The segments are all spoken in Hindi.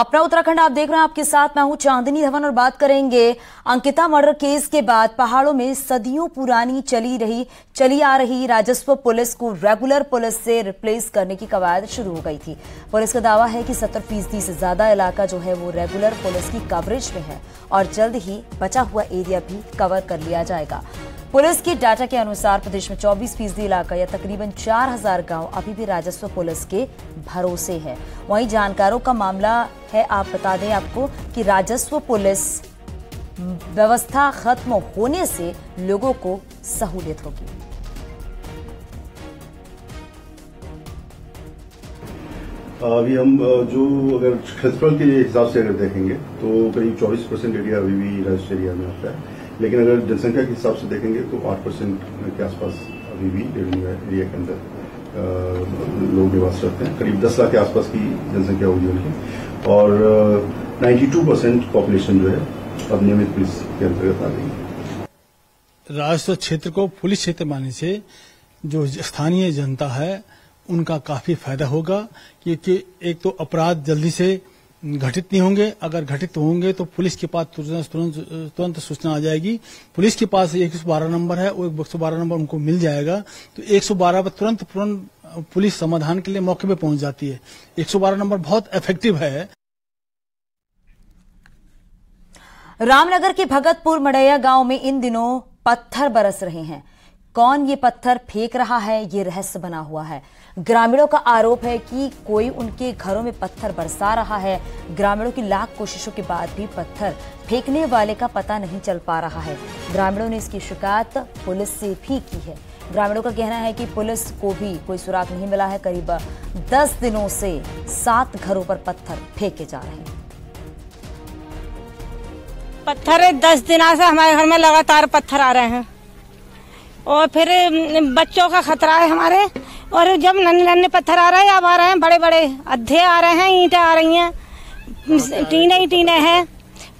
अपना उत्तराखंड आप देख रहे हैं, आपके साथ मैं हूं चांदनी धवन और बात करेंगे अंकिता मर्डर केस के बाद पहाड़ों में सदियों पुरानी चली आ रही राजस्व पुलिस को रेगुलर पुलिस से रिप्लेस करने की कवायद शुरू हो गई थी। पुलिस का दावा है कि 70% से ज्यादा इलाका जो है वो रेगुलर पुलिस की कवरेज में है और जल्द ही बचा हुआ एरिया भी कवर कर लिया जाएगा। पुलिस के डाटा के अनुसार प्रदेश में 24% इलाका या तकरीबन 4000 गांव अभी भी राजस्व पुलिस के भरोसे है। वहीं जानकारों का मामला है, आप बता दें आपको कि राजस्व पुलिस व्यवस्था खत्म होने से लोगों को सहूलियत होगी। अभी हम जो अगर क्षेत्रफल के हिसाब से अगर देखेंगे तो करीब 24% एरिया अभी भी राजस्व एरिया में आता है, लेकिन अगर जनसंख्या के हिसाब से देखेंगे तो 8% के आसपास अभी भी रेवेन्यू एरिया के अंदर लोग निवास करते हैं। करीब 10 लाख के आसपास की जनसंख्या होगी उनकी और 92% पॉपुलेशन जो है अब नियमित पुलिस के अंतर्गत आ गई है। राजस्व क्षेत्र को पुलिस क्षेत्र मानने से जो स्थानीय जनता है उनका काफी फायदा होगा, क्योंकि एक तो अपराध जल्दी से घटित नहीं होंगे। अगर घटित होंगे तो पुलिस के पास तुरंत सूचना आ जाएगी। पुलिस के पास 112 नंबर है, वो 112 नंबर उनको मिल जाएगा तो 112 पर तुरंत पुलिस समाधान के लिए मौके पे पहुंच जाती है। 112 नंबर बहुत इफेक्टिव है। रामनगर के भगतपुर मड़ैया गांव में इन दिनों पत्थर बरस रहे हैं। कौन ये पत्थर फेंक रहा है, ये रहस्य बना हुआ है। ग्रामीणों का आरोप है कि कोई उनके घरों में पत्थर बरसा रहा है। ग्रामीणों की लाख कोशिशों के बाद भी पत्थर फेंकने वाले का पता नहीं चल पा रहा है। ग्रामीणों ने इसकी शिकायत पुलिस से भी की है। ग्रामीणों का कहना है कि पुलिस को भी कोई सुराग नहीं मिला है। करीब 10 दिनों से 7 घरों पर पत्थर फेंके जा रहे हैं। पत्थर 10 दिनों से हमारे घर में लगातार पत्थर आ रहे हैं और फिर बच्चों का खतरा है हमारे। और जब नन्हे नन्हे पत्थर आ रहे हैं, अब आ रहे हैं बड़े बड़े अद्धे आ रहे हैं, ईंटें आ रही हैं, टीने ही टीने हैं,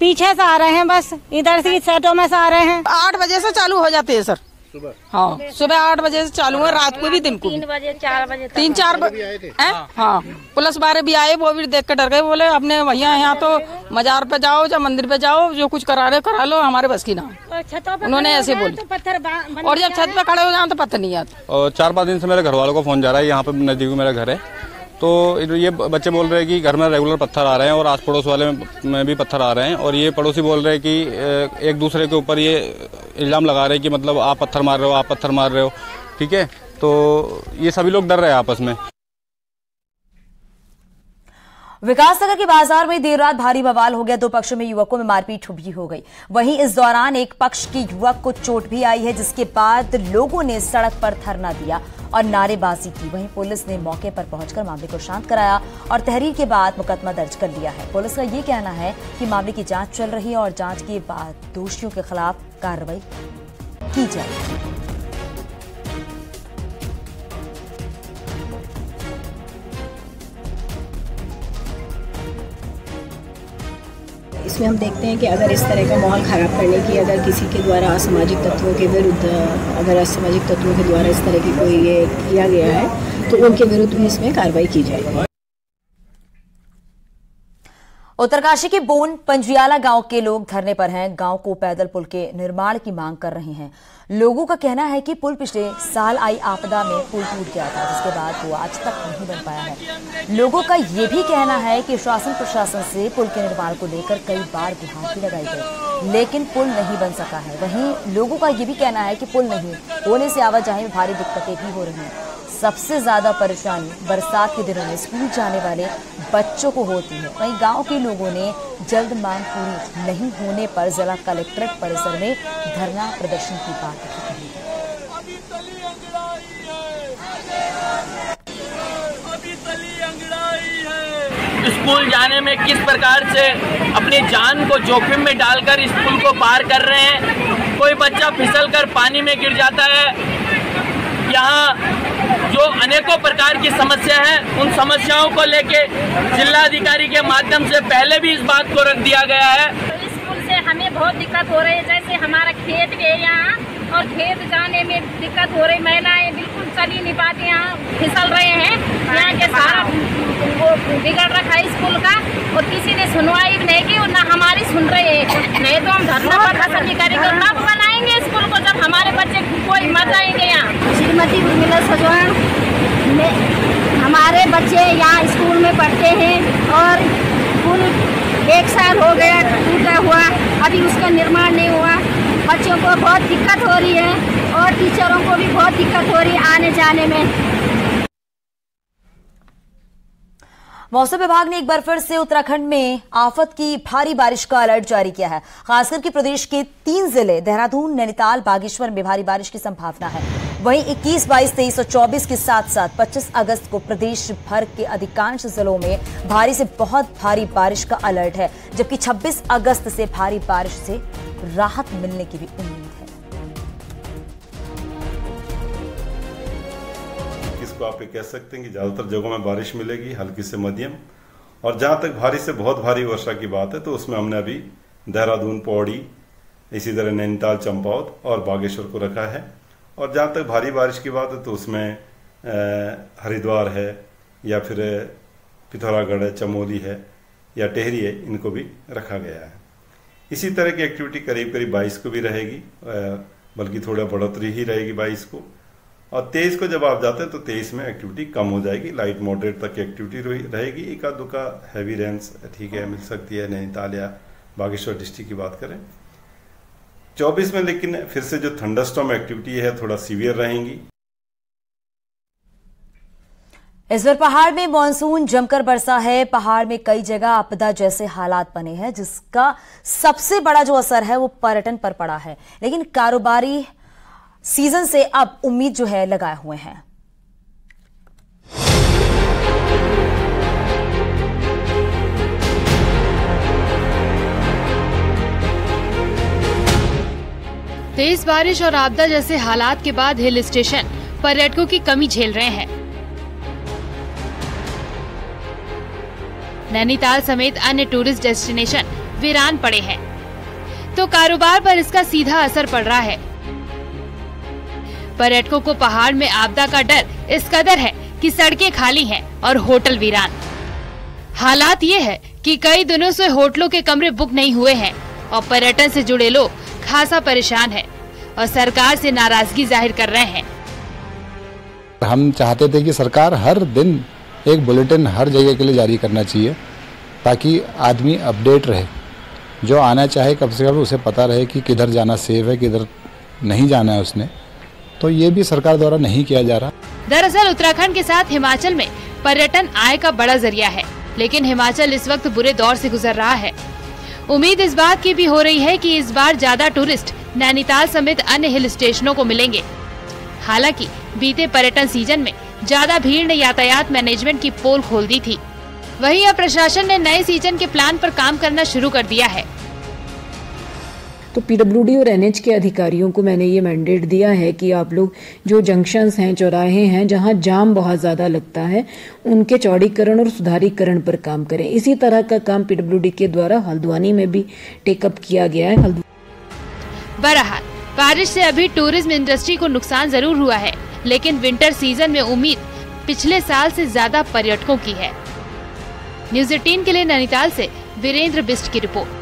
पीछे से आ रहे हैं, बस इधर से सेटों में से आ रहे हैं। 8 बजे से चालू हो जाते हैं सर। सुबह हाँ, सुबह 8 बजे से चालू है, रात को भी दिन को 3 बजे 4 बजे 3-4 बजे हाँ, पुलिस वाले भी आए, वो भी देख कर डर गए। बोले अपने भैया यहाँ तो मजार पे जाओ या मंदिर पे जाओ, जो कुछ करा रहे करा लो, हमारे बस की ना। उन्होंने ऐसे बोले और जब छत पे खड़े हो जाए तो पत्थर नहीं आता। और 4-5 दिन से मेरे घर वालों को फोन जा रहा है, यहाँ पे नजदीक में मेरा घर है, तो ये बच्चे बोल रहे हैं कि घर में रेगुलर पत्थर आ रहे हैं और आस पड़ोस वाले में भी पत्थर आ रहे हैं। और ये पड़ोसी बोल रहे हैं कि एक दूसरे के ऊपर ये इल्जाम लगा रहे हैं कि मतलब आप पत्थर मार रहे हो, आप पत्थर मार रहे हो। ठीक है, तो ये सभी लोग डर रहे हैं आपस में। विकासनगर के बाजार में देर रात भारी बवाल हो गया। 2 पक्षों में युवकों में मारपीट भी हो गई। वहीं इस दौरान एक पक्ष के युवक को चोट भी आई है, जिसके बाद लोगों ने सड़क पर धरना दिया और नारेबाजी की। वहीं पुलिस ने मौके पर पहुंचकर मामले को शांत कराया और तहरीर के बाद मुकदमा दर्ज कर लिया है। पुलिस का ये कहना है कि मामले की जांच चल रही है और जांच के बाद दोषियों के खिलाफ कार्रवाई की जाएगी। इसमें हम देखते हैं कि अगर इस तरह का माहौल खराब करने की, अगर किसी के द्वारा असामाजिक तत्वों के विरुद्ध, अगर असामाजिक तत्वों के द्वारा इस तरह की कोई ये किया गया है तो उनके विरुद्ध भी इसमें कार्रवाई की जाएगी। उत्तरकाशी के बोन पंजियाला गांव के लोग धरने पर हैं। गांव को पैदल पुल के निर्माण की मांग कर रहे हैं। लोगों का कहना है कि पुल पिछले साल आई आपदा में पुल टूट गया था, जिसके बाद वो आज तक नहीं बन पाया है। लोगों का ये भी कहना है कि शासन प्रशासन से पुल के निर्माण को लेकर कई बार गुहार भी लगाई गई, लेकिन पुल नहीं बन सका है। वहीं लोगों का ये भी कहना है कि पुल नहीं होने से आवाजाही में भारी दिक्कतें भी हो रही हैं। सबसे ज्यादा परेशानी बरसात के दिनों में स्कूल जाने वाले बच्चों को होती है। वहीं गांव के लोगों ने जल्द मांग पूरी नहीं होने पर जिला कलेक्ट्रेट परिसर में धरना प्रदर्शन की बात कही। स्कूल जाने में किस प्रकार से अपनी जान को जोखिम में डालकर स्कूल को पार कर रहे हैं। कोई बच्चा फिसलकर पानी में गिर जाता है। यहाँ जो अनेकों प्रकार की समस्या है, उन समस्याओं को लेके जिलाधिकारी के माध्यम से पहले भी इस बात को रख दिया गया है। स्कूल से हमें बहुत दिक्कत हो रही है, जैसे हमारा खेत भी है यहाँ और खेत जाने में दिक्कत हो रही। महिलाएं बिल्कुल चल ही नहीं पाती, यहाँ फिसल रहे हैं। यहाँ के सारा वो बिगड़ रखा है स्कूल का और किसी ने सुनवाई नहीं की और ना हमारी सुन रहे हैं। नहीं तो हम धरना प्रदर्शन नहीं करेंगे, कब बनाएंगे स्कूल को जब हमारे बच्चे कोई मर जाएंगे। यहाँ श्रीमती उर्मिला सजवान हमारे बच्चे यहाँ स्कूल में पढ़ते हैं और स्कूल 1 साल हो गया टूटा हुआ, अभी उसका निर्माण नहीं हुआ। बच्चों को बहुत दिक्कत हो रही है और टीचरों को भी बहुत दिक्कत हो रही है आने जाने में। मौसम विभाग ने एक बार फिर से उत्तराखंड में आफत की भारी बारिश का अलर्ट जारी किया है। खासकर कि प्रदेश के 3 जिले देहरादून, नैनीताल, बागेश्वर में भारी बारिश की संभावना है। वहीं 21, 22, 23 और 24 के साथ साथ 25 अगस्त को प्रदेश भर के अधिकांश जिलों में भारी से बहुत भारी बारिश का अलर्ट है, जबकि 26 अगस्त से भारी बारिश से राहत मिलने की भी उम्मीद है। इसको आप कह सकते हैं कि ज्यादातर जगहों में बारिश मिलेगी, हल्की से मध्यम, और जहां तक भारी से बहुत भारी वर्षा की बात है तो उसमें हमने अभी देहरादून, पौड़ी, इसी तरह नैनीताल, चंपावत और बागेश्वर को रखा है। और जहां तक भारी बारिश की बात है तो उसमें हरिद्वार है या फिर पिथौरागढ़ है, चमोली है या टेहरी है, इनको भी रखा गया है। इसी तरह की एक्टिविटी करीब करीब 22 को भी रहेगी, बल्कि थोड़ा बढ़ोतरी ही रहेगी 22 को। और 23 को जब आप जाते हैं तो 23 में एक्टिविटी कम हो जाएगी, लाइट मॉडरेट तक की एक्टिविटी रहेगी। एक आध दुका हैवी रेंस ठीक है मिल सकती है नैनीताल या बागेश्वर डिस्ट्रिक्ट की बात करें। 24 में लेकिन फिर से जो थंडरस्टॉर्म एक्टिविटी है थोड़ा सीवियर रहेंगी। इस बार पहाड़ में मानसून जमकर बरसा है। पहाड़ में कई जगह आपदा जैसे हालात बने हैं, जिसका सबसे बड़ा जो असर है वो पर्यटन पर पड़ा है। लेकिन कारोबारी सीजन से अब उम्मीद जो है लगाए हुए हैं। तेज बारिश और आपदा जैसे हालात के बाद हिल स्टेशन पर्यटकों की कमी झेल रहे हैं। नैनीताल समेत अन्य टूरिस्ट डेस्टिनेशन वीरान पड़े हैं, तो कारोबार पर इसका सीधा असर पड़ रहा है। पर्यटकों को पहाड़ में आपदा का डर इस कदर है कि सड़कें खाली हैं और होटल वीरान। हालात ये है कि कई दिनों से होटलों के कमरे बुक नहीं हुए हैं और पर्यटन से जुड़े लोग खासा परेशान हैं और सरकार से नाराजगी जाहिर कर रहे हैं। हम चाहते थे कि सरकार हर दिन एक बुलेटिन हर जगह के लिए जारी करना चाहिए, ताकि आदमी अपडेट रहे। जो आना चाहे कम से कम उसे पता रहे कि किधर जाना सेफ है, किधर नहीं जाना है उसने। तो ये भी सरकार द्वारा नहीं किया जा रहा। दरअसल उत्तराखंड के साथ हिमाचल में पर्यटन आय का बड़ा जरिया है, लेकिन हिमाचल इस वक्त बुरे दौर से गुजर रहा है। उम्मीद इस बात की भी हो रही है कि इस बार ज्यादा टूरिस्ट नैनीताल समेत अन्य हिल स्टेशनों को मिलेंगे। हालांकि बीते पर्यटन सीजन में ज्यादा भीड़ ने यातायात मैनेजमेंट की पोल खोल दी थी। वहीं अब प्रशासन ने नए सीजन के प्लान पर काम करना शुरू कर दिया है। तो पीडब्ल्यूडी और एनएच के अधिकारियों को मैंने ये मैंडेट दिया है कि आप लोग जो जंक्शंस हैं, चौराहे हैं, जहां जाम बहुत ज़्यादा लगता है, उनके चौड़ीकरण और सुधारीकरण पर काम करें। इसी तरह का काम पीडब्ल्यूडी के द्वारा हल्द्वानी में भी टेकअप किया गया है। बहरहाल बारिश से अभी टूरिज्म इंडस्ट्री को नुकसान जरूर हुआ है, लेकिन विंटर सीजन में उम्मीद पिछले साल से ज्यादा पर्यटकों की है। न्यूज़ 18 के लिए नैनीताल से वीरेंद्र बिस्ट की रिपोर्ट।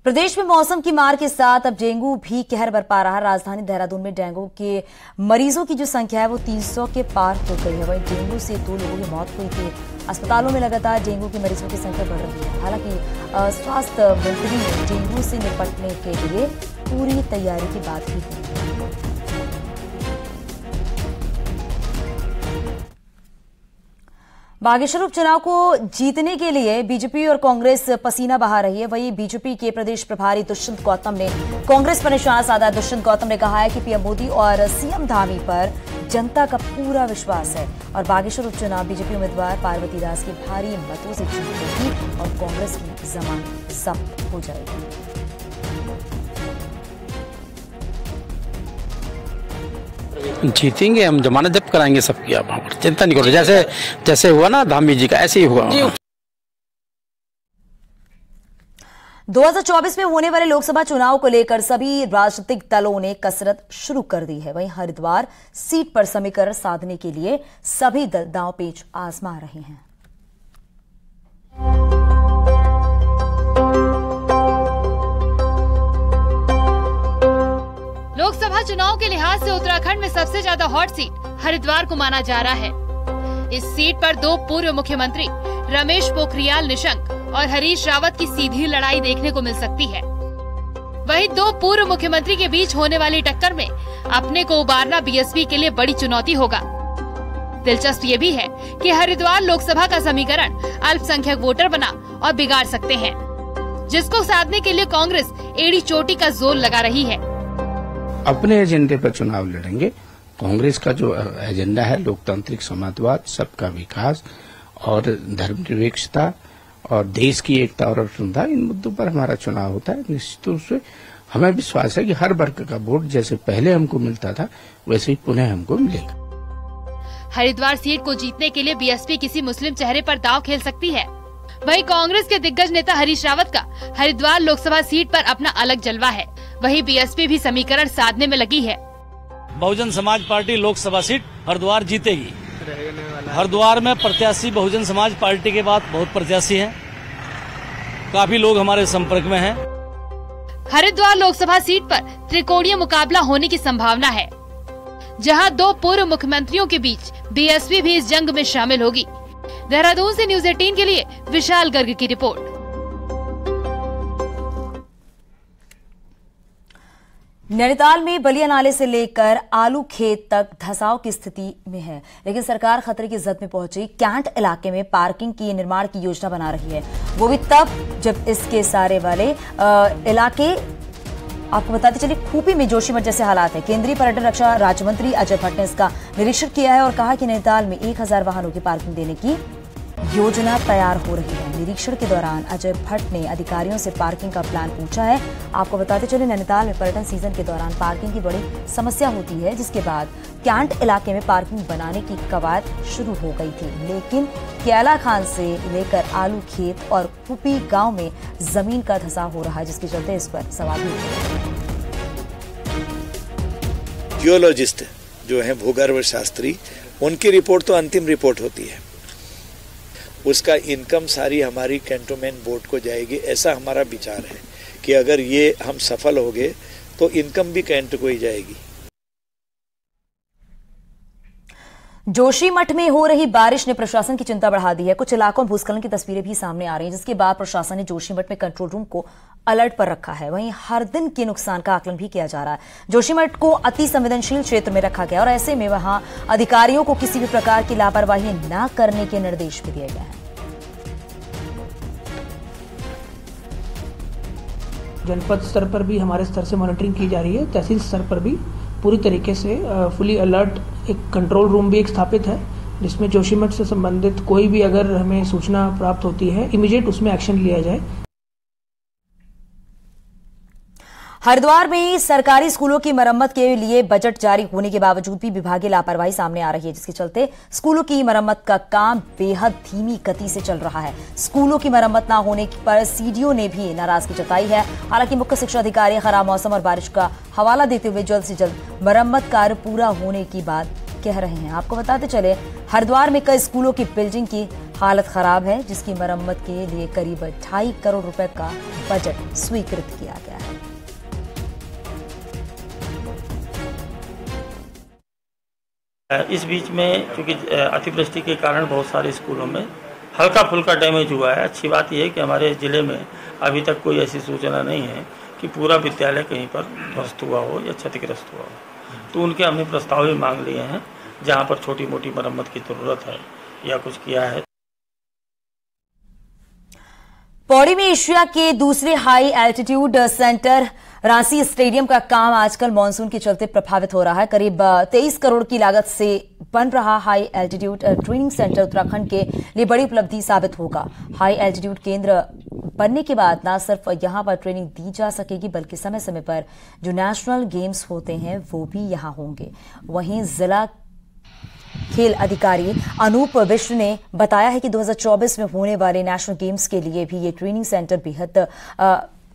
प्रदेश में मौसम की मार के साथ अब डेंगू भी कहर बरपा रहा है। राजधानी देहरादून में डेंगू के मरीजों की जो संख्या है वो 300 के पार हो गई है। वहीं डेंगू से 2 लोगों की मौत हुई थी। अस्पतालों में लगातार डेंगू के मरीजों की संख्या बढ़ रही है। हालांकि स्वास्थ्य मंत्री ने डेंगू से निपटने के लिए पूरी तैयारी की बात की है। बागेश्वर उपचुनाव को जीतने के लिए बीजेपी और कांग्रेस पसीना बहा रही है। वहीं बीजेपी के प्रदेश प्रभारी दुष्यंत गौतम ने कांग्रेस पर निशाना साधा। दुष्यंत गौतम ने कहा है कि पीएम मोदी और सीएम धामी पर जनता का पूरा विश्वास है और बागेश्वर उपचुनाव बीजेपी उम्मीदवार पार्वती दास की भारी मतों से जीतेगी और कांग्रेस की जमानत जब्त हो जाएगी। जीतेंगे हम, जमानत जब्त कराएंगे सबकी। आप वहाँ पर चिंता नहीं करो, जैसे हुआ ना धामी जी का, ऐसे ही हुआ। 2024 में होने वाले लोकसभा चुनाव को लेकर सभी राजनीतिक दलों ने कसरत शुरू कर दी है। वहीं हरिद्वार सीट पर समीकरण साधने के लिए सभी दल दांवपेच आजमा रहे हैं। लोकसभा चुनाव के लिहाज से उत्तराखंड में सबसे ज्यादा हॉट सीट हरिद्वार को माना जा रहा है। इस सीट पर दो पूर्व मुख्यमंत्री रमेश पोखरियाल निशंक और हरीश रावत की सीधी लड़ाई देखने को मिल सकती है। वहीं दो पूर्व मुख्यमंत्री के बीच होने वाली टक्कर में अपने को उबारना बीएसपी के लिए बड़ी चुनौती होगा। दिलचस्प ये भी है कि हरिद्वार लोकसभा का समीकरण अल्पसंख्यक वोटर बना और बिगाड़ सकते हैं, जिसको साधने के लिए कांग्रेस एड़ी चोटी का जोर लगा रही है। अपने एजेंडे पर चुनाव लड़ेंगे। कांग्रेस का जो एजेंडा है लोकतांत्रिक समाजवाद, सबका विकास और धर्मनिरपेक्षता और देश की एकता और अखंडता, इन मुद्दों पर हमारा चुनाव होता है। निश्चित रूप से हमें विश्वास है कि हर वर्ग का वोट जैसे पहले हमको मिलता था वैसे ही पुनः हमको मिलेगा। हरिद्वार सीट को जीतने के लिए बीएसपी किसी मुस्लिम चेहरे पर दांव खेल सकती है। वहीं कांग्रेस के दिग्गज नेता हरीश रावत का हरिद्वार लोकसभा सीट पर अपना अलग जलवा है। वहीं बीएसपी भी समीकरण साधने में लगी है। बहुजन समाज पार्टी लोकसभा सीट हरिद्वार जीतेगी। हरिद्वार में प्रत्याशी बहुजन समाज पार्टी के बाद बहुत प्रत्याशी हैं, काफी लोग हमारे संपर्क में हैं। हरिद्वार लोकसभा सीट पर त्रिकोणीय मुकाबला होने की संभावना है, जहां दो पूर्व मुख्यमंत्रियों के बीच बीएसपी भी इस जंग में शामिल होगी। देहरादून से न्यूज 18 के लिए विशाल गर्ग की रिपोर्ट। नैनीताल में बलिया नाले से लेकर आलू खेत तक धंसाव की स्थिति में है, लेकिन सरकार खतरे की जद में पहुंची। कैंट इलाके में पार्किंग की निर्माण की योजना बना रही है, वो भी तब जब इसके सारे वाले इलाके, आपको बताते चलिए, खूपी में जोशीमठ जैसे हालात है। केंद्रीय पर्यटन रक्षा राज्य मंत्री अजय भट्ट ने इसका निरीक्षण किया है और कहा कि नैनीताल में 1000 वाहनों की पार्किंग देने की योजना तैयार हो रही है। निरीक्षण के दौरान अजय भट्ट ने अधिकारियों से पार्किंग का प्लान पूछा है। आपको बताते चले, नैनीताल में पर्यटन सीजन के दौरान पार्किंग की बड़ी समस्या होती है, जिसके बाद कैंट इलाके में पार्किंग बनाने की कवायद शुरू हो गई थी, लेकिन कैला खान से लेकर आलू खेत और कुपी गांव में जमीन का धंसाव हो रहा है, जिसके चलते इस पर सवाल भी उठे। जियोलॉजिस्ट जो है भूगर्भ शास्त्री, उनकी रिपोर्ट तो अंतिम रिपोर्ट होती है, उसका इनकम सारी हमारी कैंटोनमेंट बोर्ड को जाएगी। ऐसा हमारा विचार है कि अगर ये हम सफल हो गए तो इनकम भी कैंट को ही जाएगी। जोशीमठ में हो रही बारिश ने प्रशासन की चिंता बढ़ा दी है। कुछ इलाकों में भूस्खलन की तस्वीरें भी सामने आ रही हैं, जिसके बाद प्रशासन ने जोशीमठ में कंट्रोल रूम को अलर्ट पर रखा है। वहीं हर दिन के नुकसान का आकलन भी किया जा रहा है। जोशीमठ को अति संवेदनशील क्षेत्र में रखा गया और ऐसे में वहां अधिकारियों को किसी भी प्रकार की लापरवाही न करने के निर्देश भी दिए गए हैं। जनपद स्तर पर भी हमारे स्तर से मॉनिटरिंग की जा रही है। तहसील स्तर पर भी पूरी तरीके से फुली अलर्ट एक कंट्रोल रूम भी एक स्थापित है, जिसमें जोशीमठ से संबंधित कोई भी अगर हमें सूचना प्राप्त होती है, इमीडिएट उसमें एक्शन लिया जाए। हरिद्वार में सरकारी स्कूलों की मरम्मत के लिए बजट जारी होने के बावजूद भी विभागीय लापरवाही सामने आ रही है, जिसके चलते स्कूलों की मरम्मत का काम बेहद धीमी गति से चल रहा है। स्कूलों की मरम्मत न होने पर सीडीओ ने भी नाराजगी जताई है। हालांकि मुख्य शिक्षा अधिकारी खराब मौसम और बारिश का हवाला देते हुए जल्द से जल्द मरम्मत कार्य पूरा होने की बात कह रहे हैं। आपको बताते चले, हरिद्वार में कई स्कूलों की बिल्डिंग की हालत खराब है, जिसकी मरम्मत के लिए करीब 2.5 करोड़ रुपए का बजट स्वीकृत किया गया है। इस बीच में चूंकि अतिवृष्टि के कारण बहुत सारे स्कूलों में हल्का फुल्का डैमेज हुआ है। अच्छी बात यह है कि हमारे ज़िले में अभी तक कोई ऐसी सूचना नहीं है कि पूरा विद्यालय कहीं पर ध्वस्त हुआ हो या क्षतिग्रस्त हुआ हो। तो उनके हमने प्रस्ताव भी मांग लिए हैं, जहां पर छोटी मोटी मरम्मत की ज़रूरत है या कुछ किया है। पौड़ी में एशिया के दूसरे high altitude centre Ransi stadium का काम आजकल मानसून के चलते प्रभावित हो रहा है। करीब 23 करोड़ की लागत से बन रहा high altitude training centre Uttarakhand के लिए बड़ी उपलब्धि साबित होगा। हाई एल्टीट्यूड केंद्र बनने के बाद न सिर्फ यहां पर ट्रेनिंग दी जा सकेगी, बल्कि समय समय पर जो नेशनल गेम्स होते हैं वो भी यहां होंगे। वहीं जिला खेल अधिकारी अनूप विश्व ने बताया है कि 2024 में होने वाले नेशनल गेम्स के लिए भी ये ट्रेनिंग सेंटर बेहद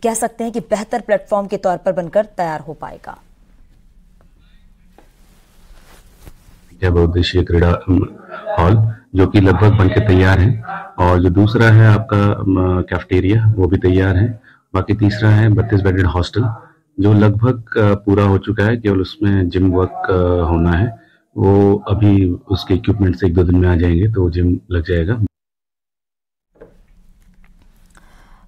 कह सकते हैं कि बेहतर प्लेटफॉर्म के तौर पर बनकर तैयार हो पाएगा। बहुउद्देशीय क्रीड़ा हॉल जो कि लगभग बनके तैयार है, और जो दूसरा है आपका कैफेटेरिया वो भी तैयार है। बाकी तीसरा है 32 बेडेड हॉस्टल जो लगभग पूरा हो चुका है, केवल उसमें जिम वर्क होना है। वो अभी उसके इक्विपमेंट से 1-2 दिन में आ जाएंगे तो जिम लग जाएगा।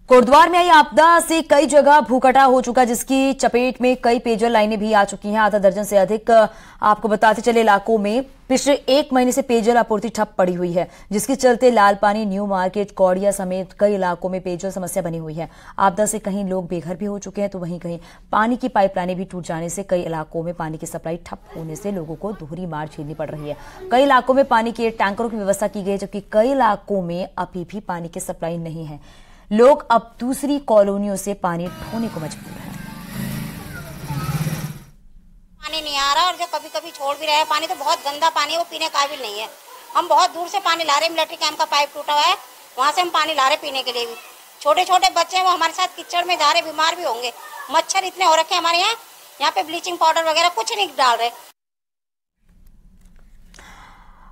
कोटद्वार में आई आपदा से कई जगह भूकटा हो चुका, जिसकी चपेट में कई पेयजल लाइनें भी आ चुकी हैं। आधा दर्जन से अधिक आपको बताते चले इलाकों में पिछले 1 महीने से पेयजल आपूर्ति ठप पड़ी हुई है, जिसके चलते लालपानी, न्यू मार्केट, कौड़िया समेत कई इलाकों में पेयजल समस्या बनी हुई है। आपदा से कहीं लोग बेघर भी हो चुके हैं तो वहीं कहीं पानी की पाइपलाइनें भी टूट जाने से कई इलाकों में पानी की सप्लाई ठप होने से लोगों को दोहरी मार झेलनी पड़ रही है। कई इलाकों में पानी के टैंकरों की व्यवस्था की गई, जबकि कई इलाकों में अभी भी पानी की सप्लाई नहीं है। लोग अब दूसरी कॉलोनियों से पानी ढोने को मजबूर हैं। पानी नहीं आ रहा, और जो कभी कभी छोड़ भी रहे हैं पानी तो बहुत गंदा पानी है, वो पीने काबिल नहीं है। हम बहुत दूर से पानी ला रहे हैं, मिलिट्री कैंप का पाइप टूटा हुआ है, वहाँ से हम पानी ला रहे पीने के लिए भी। छोटे छोटे बच्चे हैं वो हमारे साथ कीचड़ में जा रहे, बीमार भी होंगे। मच्छर इतने हो रखे हैं हमारे यहाँ पे ब्लीचिंग पाउडर वगैरह कुछ नहीं डाल रहे।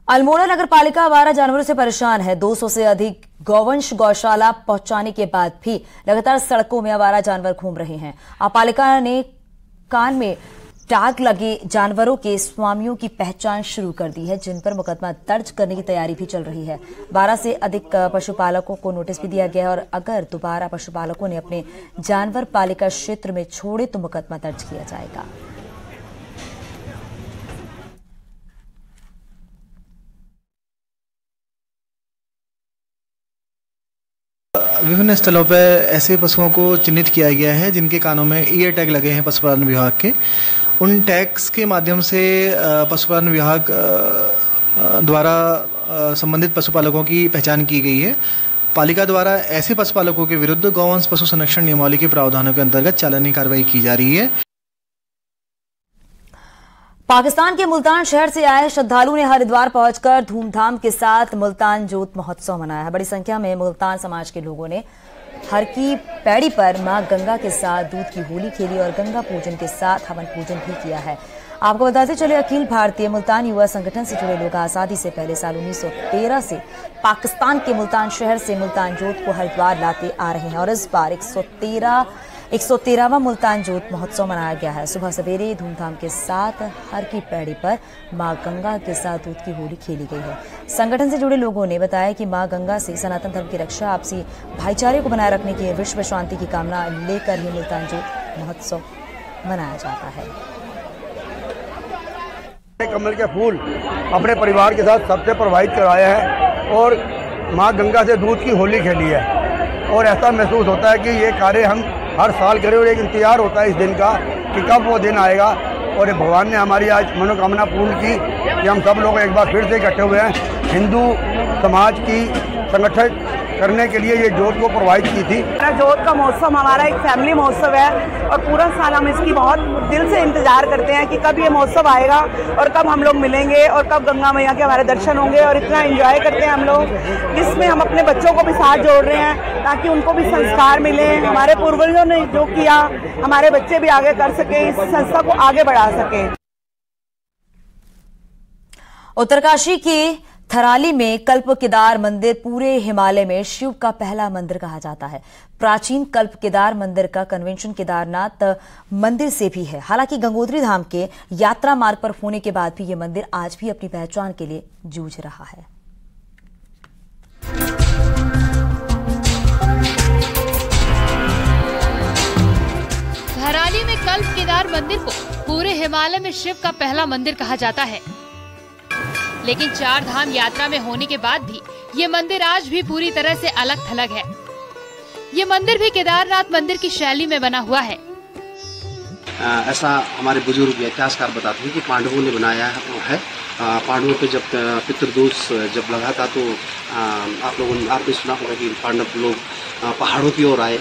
अल्मोड़ा नगर पालिका आवारा जानवरों से परेशान है। 200 से अधिक गौवंश गौशाला पहुंचाने के बाद भी लगातार सड़कों में आवारा जानवर घूम रहे हैं। पालिका ने कान में टैग लगे जानवरों के स्वामियों की पहचान शुरू कर दी है, जिन पर मुकदमा दर्ज करने की तैयारी भी चल रही है। 12 से अधिक पशुपालकों को नोटिस भी दिया गया है, और अगर दोबारा पशुपालकों ने अपने जानवर पालिका क्षेत्र में छोड़े तो मुकदमा दर्ज किया जाएगा। विभिन्न स्थलों पर ऐसे पशुओं को चिन्हित किया गया है जिनके कानों में ईयर टैग लगे हैं पशुपालन विभाग के। उन टैग्स के माध्यम से पशुपालन विभाग द्वारा संबंधित पशुपालकों की पहचान की गई है। पालिका द्वारा ऐसे पशुपालकों के विरुद्ध गौवंश पशु संरक्षण नियमावली के प्रावधानों के अंतर्गत चालानी कार्रवाई की जा रही है। पाकिस्तान के मुल्तान शहर से आए श्रद्धालु ने हरिद्वार पहुंचकर धूमधाम के साथ मुल्तान जोत महोत्सव मनाया है। बड़ी संख्या में मुल्तान समाज के लोगों ने हर की पैड़ी पर मां गंगा के साथ दूध की होली खेली और गंगा पूजन के साथ हवन पूजन भी किया है। आपको बताते चले, अखिल भारतीय मुल्तान युवा संगठन से जुड़े लोग आजादी से पहले साल 1913 से पाकिस्तान के मुल्तान शहर से मुल्तान जोत को हरिद्वार लाते आ रहे हैं, और इस बार 113वां मुल्तान जोत महोत्सव मनाया गया है। सुबह सवेरे धूमधाम के साथ हर की पैड़ी पर मां गंगा के साथ दूध की होली खेली गई है। संगठन से जुड़े लोगों ने बताया कि मां गंगा से सनातन धर्म की रक्षा, आपसी भाईचारे को बनाए रखने की विश्व शांति की कामना लेकर ही मुल्तान जोत महोत्सव मनाया जाता है। कमल के फूल अपने परिवार के साथ सबसे प्रवाहित कराया है और मां गंगा से दूध की होली खेली है, और ऐसा महसूस होता है कि ये कार्य हम हर साल करें, और एक इंतजार होता है इस दिन का कि कब वो दिन आएगा। और भगवान ने हमारी आज मनोकामना पूर्ण की कि हम सब लोग एक बार फिर से इकट्ठे हुए हैं। हिंदू समाज की संगठन करने के लिए ये जोत को प्रवाहित की थी। जोत का महोत्सव हमारा एक फैमिली महोत्सव है, और पूरा साल हम इसकी बहुत दिल से इंतजार करते हैं कि कब ये महोत्सव आएगा और कब हम लोग मिलेंगे और कब गंगा मैया के हमारे दर्शन होंगे। और इतना एंजॉय करते हैं हम लोग, इसमें हम अपने बच्चों को भी साथ जोड़ रहे हैं ताकि उनको भी संस्कार मिले। हमारे पूर्वजों ने जो किया हमारे बच्चे भी आगे कर सके, इस संस्था को आगे बढ़ा सके। उत्तरकाशी के थराली में कल्प केदार मंदिर पूरे हिमालय में शिव का पहला मंदिर कहा जाता है। प्राचीन कल्प केदार मंदिर का कन्वेंशन केदारनाथ मंदिर से भी है। हालांकि गंगोत्री धाम के यात्रा मार्ग पर होने के बाद भी यह मंदिर आज भी अपनी पहचान के लिए जूझ रहा है। थराली में कल्प केदार मंदिर को पूरे हिमालय में शिव का पहला मंदिर कहा जाता है, लेकिन 4 धाम यात्रा में होने के बाद भी ये मंदिर आज भी पूरी तरह से अलग थलग है। ये मंदिर भी केदारनाथ मंदिर की शैली में बना हुआ है। ऐसा हमारे बुजुर्ग इतिहासकार बताते हैं कि पांडवों ने बनाया है। पांडवों पे जब पितृदोष जब लगा था तो आपने सुना होगा कि पांडव लोग पहाड़ों की ओर आए,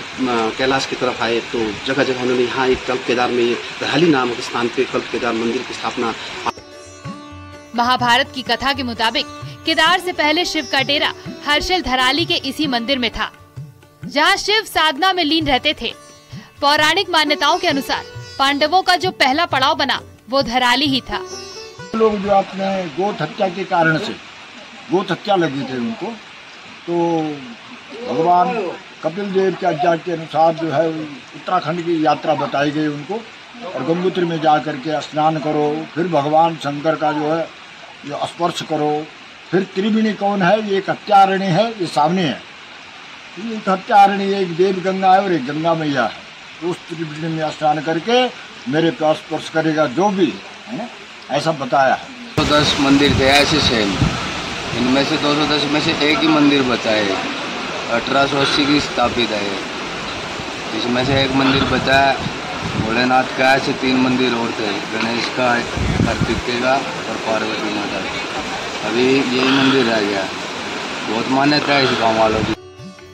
कैलाश की तरफ आए, तो जगह जगह उन्होंने यहाँ एक कल्प केदार में थराली नामक स्थान पे कल्प केदार मंदिर की स्थापना। महाभारत की कथा के मुताबिक केदार से पहले शिव का डेरा हर्षल थराली के इसी मंदिर में था, जहां शिव साधना में लीन रहते थे। पौराणिक मान्यताओं के अनुसार पांडवों का जो पहला पड़ाव बना वो धराली ही था। लोग जो अपने गोत हत्या के कारण से गोत हत्या लगी थे उनको, तो भगवान कपिल देव के आज्ञा के अनुसार जो है उत्तराखंड की यात्रा बताई गई उनको, और गंगोत्री में जा करके स्नान करो, फिर भगवान शंकर का जो है जो स्पर्श करो, फिर त्रिवेणी कौन है, ये एक हत्यारण्य है, ये सामने है, एक हत्यारण्य, एक देव गंगा है और एक गंगा मैया है। तो उस त्रिवेणी में स्नान करके मेरे प्यास स्पर्श करेगा जो भी है ना, ऐसा बताया है। 210 मंदिर थे ऐसे सेम, इनमें से 210 में से एक ही मंदिर बचा है, 1880 की स्थापित है, इसमें से एक मंदिर बचा है भोलेनाथ का। ऐसे 3 मंदिर और थे, गणेश का, कार्तिकेय का और पार्वती माता का। अभी यही मंदिर रह गया। बहुत मान्यता है इस गाँव वालों की।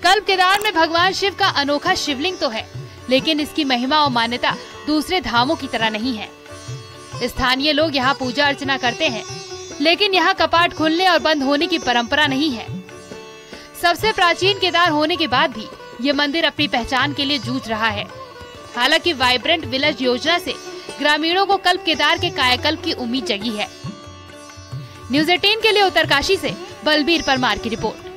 कल्प केदार में भगवान शिव का अनोखा शिवलिंग तो है, लेकिन इसकी महिमा और मान्यता दूसरे धामों की तरह नहीं है। स्थानीय लोग यहाँ पूजा अर्चना करते हैं, लेकिन यहाँ कपाट खुलने और बंद होने की परंपरा नहीं है। सबसे प्राचीन केदार होने के बाद भी ये मंदिर अपनी पहचान के लिए जूझ रहा है। हालांकि वाइब्रेंट विलेज योजना से ग्रामीणों को कल्प केदार के कायाकल्प की उम्मीद जगी है। न्यूज़ 18 के लिए उत्तरकाशी से बलबीर परमार की रिपोर्ट।